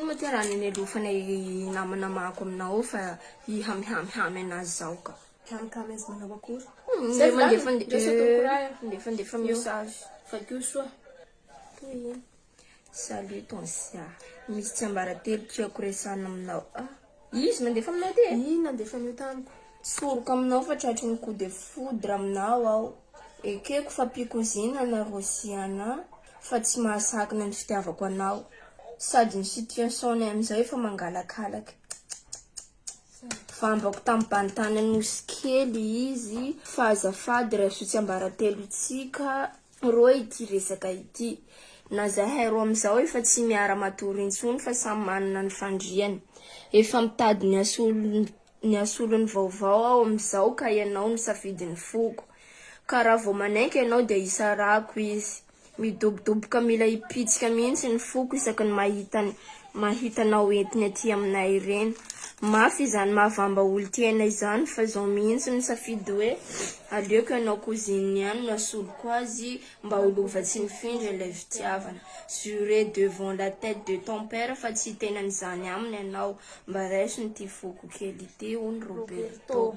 ino moa ty raha nenelofanay namanamako aminao fa ihamihamy anazy zao ka. Kamikamy azy manao akory? Mandefa message. Fakio soa. Salut tonsia. Misy tsiambaratelo tiako resana aminao. Izy nandefa aminao ty? Nandefa amin'io taniko. Soroka aminao fa tratry ny coup de foudre aminao aho. Ekeko fa pikozina na rosiana fa tsy mahasakina ny fitiavako anao. Sady ny situation amin'izay efa mangalakalaky. Fambako tamin'ny anosy kely izy fa azafady raha tsiambaratelo itsika ro ity resaka ity. Na zahay roa amin'izao efa tsy miara matory intsony fa samy manana ny fandriany. Efa mitady ny asolony vaovao aho amin'izao ka ianao no safidin'ny foko. Ka raha vao manaiky ianao dia isarako izy. Midobodoboka mila hipitsika mihitsy ny foko isaky ny mahitanao entiny aty aminay ireny. Mafy izany mahavamba olo tiana izany fa zao mihitsy ny safidy hoe aleoko ianao koziny ihany no asoloko azy mba holovatsy ny findra ilay fitiavana. Juré devant la tête de ton père fa tsy tenany izany aminy ianao mba raiso ny ty foko kely ity hono Roberto.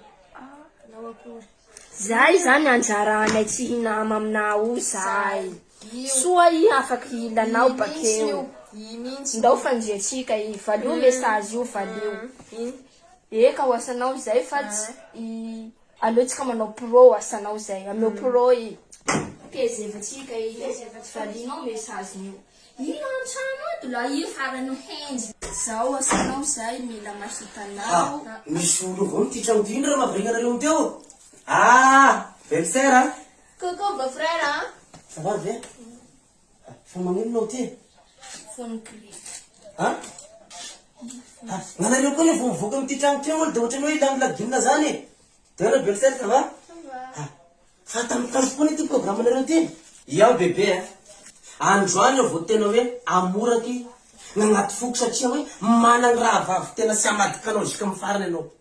Zay zany anjaranay tsy hinama aminao zay. Soa i afaky ilanao bakeo. Ndao fandriatsika i valio message io valio. Eka ho asanao zay fa tsy aleotsika manao pro asanao zay. Ameo pro i. Pezevatsika i. Valinao message io. Ino antrano ato la io farany henjy. Zao asanao zay mila mahitanao. Misy olo avao ty trano ty ndra mavrinareo teo. Belle-sœur. Coucou beau frère. Ça va bien? Fa magnino ty? Phone cri. Nganareo koa le vao mivoaka amin'ity trano ty olo dia ohatrany hoe ilany lagimina zany. Tena belle-sœur, ça va? Fa tamin'ny koa ity programme-nareo ty. Iaho bébé androany vao tena hoe amoraky nagnaty foko satria hoe manana raha vavy tena sy amadika anao zika amin'ny farany anao.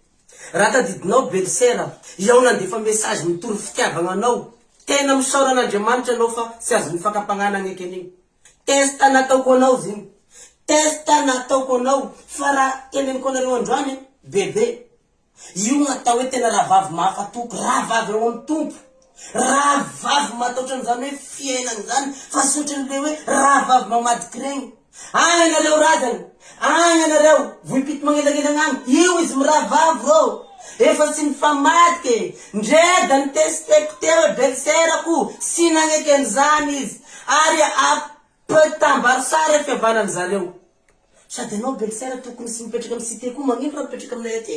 Raha tadidinao belle-sœur, iaho nandefa message mitory fitiavagna anao. Tena misaoran'Andriamanitra anao fa tsy azo mifakampagnana eken'igny. Testa nataoko anao ziny. Testa nataoko anao fa raha teneniko anareo androany bébé. Io natao hoe tena raha vavy mahafatoky, raha vavy eo amin'ny tompo. Raha vavy mataotra an'izany hoe fiainana zany fa tsy ohatran'ilay hoe raha vavy mamadiky regny. Agny anareo razana. Agny anareo vohipito magnelagnelagna agny. Io izy raha vavy rô. Efa tsy mifamadiky. Ndreda ny testeko teo belle-sœur-ako. Sy nagneky an'izany izy. Ary apetambaro sara fihavanany zareo. Sady anao belle-sœur tokony sy mipetraka amin'ny cité koa magnino raha mipetraka aminay aty.